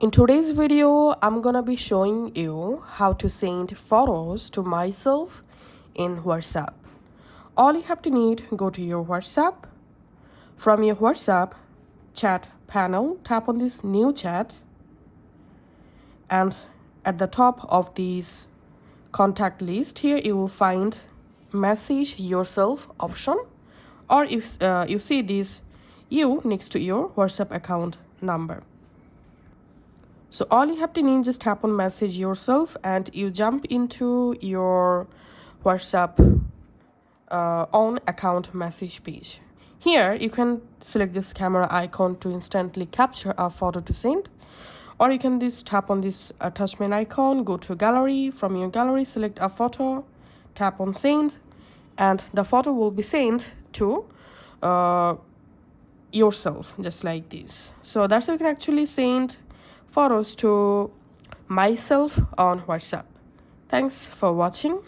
In today's video, I'm gonna be showing you how to send photos to myself in WhatsApp. All you have to need, go to your WhatsApp. From your WhatsApp chat panel, tap on this new chat, and at the top of this contact list here, you will find message yourself option, or if you see this you next to your WhatsApp account number. So all you have to need, just tap on message yourself and you jump into your WhatsApp on account message page. Here you can select this camera icon to instantly capture a photo to send, or you can just tap on this attachment icon, go to gallery, from your gallery select a photo, tap on send, and the photo will be sent to yourself just like this. So that's how you can actually send photos to myself on WhatsApp. Thanks for watching.